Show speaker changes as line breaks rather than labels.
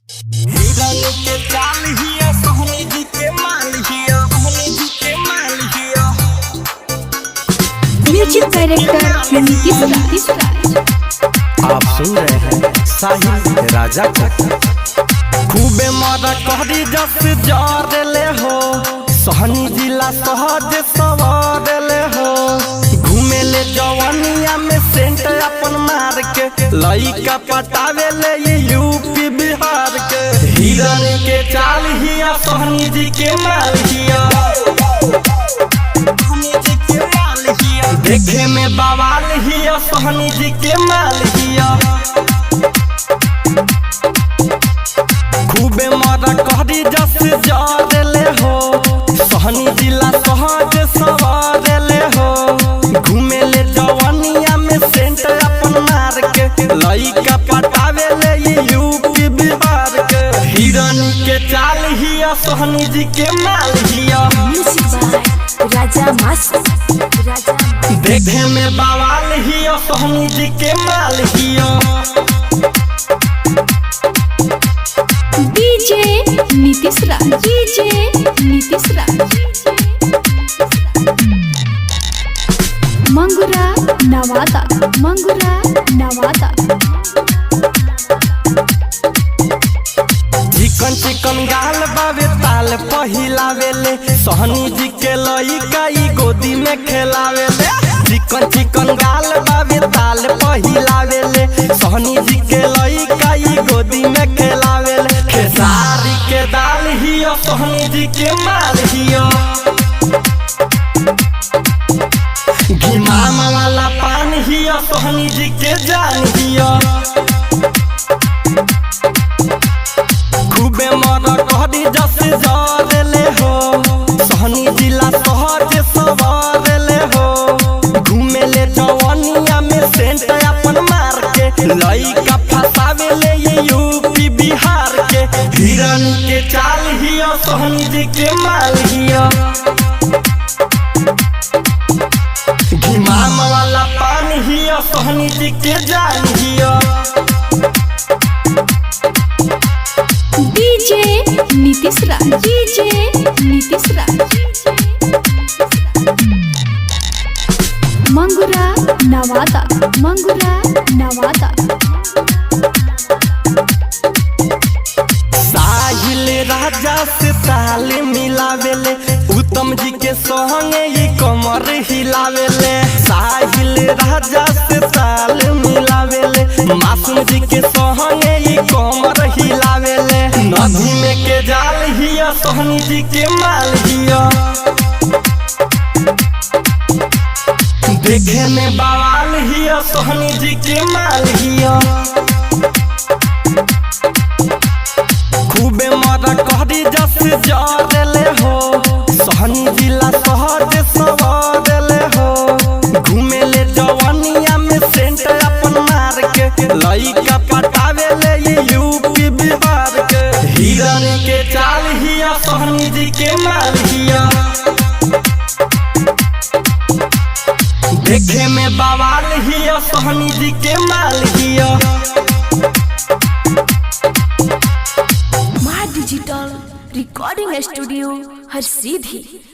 हिरन के चाल हिया सोहनी जी के माल हिया सोहनी जी के माल हिया।
म्यूजिक डायरेक्टर नीतीश राज।
आप सुन रहे हैं साहिल राजा को।
खूबे मारा कहरी जस जारले हो सोहनी जिला सहज सवारले हो। घूमे ले जवानिया में सेंट अपन मार के लइका पटावे ले ये यूपी बिहार के। हिरन के चाल हिया सोहनी जी के माल हिया सोहनी जी के माल हिया। देखे में बवाल हिया सोहनी जी के माल हिया। खूबे मारा कहरी जस जारले हो सोहनी जिला सहज सवारले हो। घूमे ले जवानिया में सेंट अपन मार के लइका पटावे ले ये यूपी बिहार के। हिरन के चाल हिया सोहनी जी के माल हिया।
राजा मस्त
देखे में बवाल हिया सोहनी जी के माल हिया।
डीजे नीतीश राज मंगुरा नवादा
चिकन चिकन गाल बावे ताल पहिलावेले सोहनी जी के लइका ई गोदी में खेलावेले। चिकन चिकन गाल बावे ताल पहिलावेले सोहनी जी के लइका ई गोदी में खेलावेले। खेसारी के दाल हियो सोहनी जी के माल हियो। घिमाम वाला पान हियो सोहनी जी के जान हियो। खूबे मारा कहरी जस जारले हो सोहनी जिला सहज सवारले हो। घूमे ले जवानिया में सेंट अपन मार के लइका फसावे ले ये यूपी बिहार के। हिरन के चाल हिया सोहनी जी के माल हिया। घिमाम वाला पान हिया सोहनी जी के जान हिया।
डीजे नीतीश राज मंगुरा नवादा
साहिल राजा से ताल मिलावेले उत्तम जी के संगे ये कमर हिलावेले। साहिल राजा से ताल मिलावेले मासूम जी के संगे ये कमर हिलावेले। नदी में के जाल हिया सोहनी जी के माल हिया। देखे में बवाल हिया सोहनी जी के माल हिया। खूबे मारा कहरी जस जारले हो सोहनी जिला सहज सवारले हो। घूमे ले जवानिया में सेंट अपन मार के लइका पटावे ले ये यूपी बिहार के। हिरन के चाल हिया सोहनी जी के माल हिया। देखे में बवाल हिया सोहनी जी के माल हिया।
डिजिटल रिकॉर्डिंग स्टूडियो हर सीधी।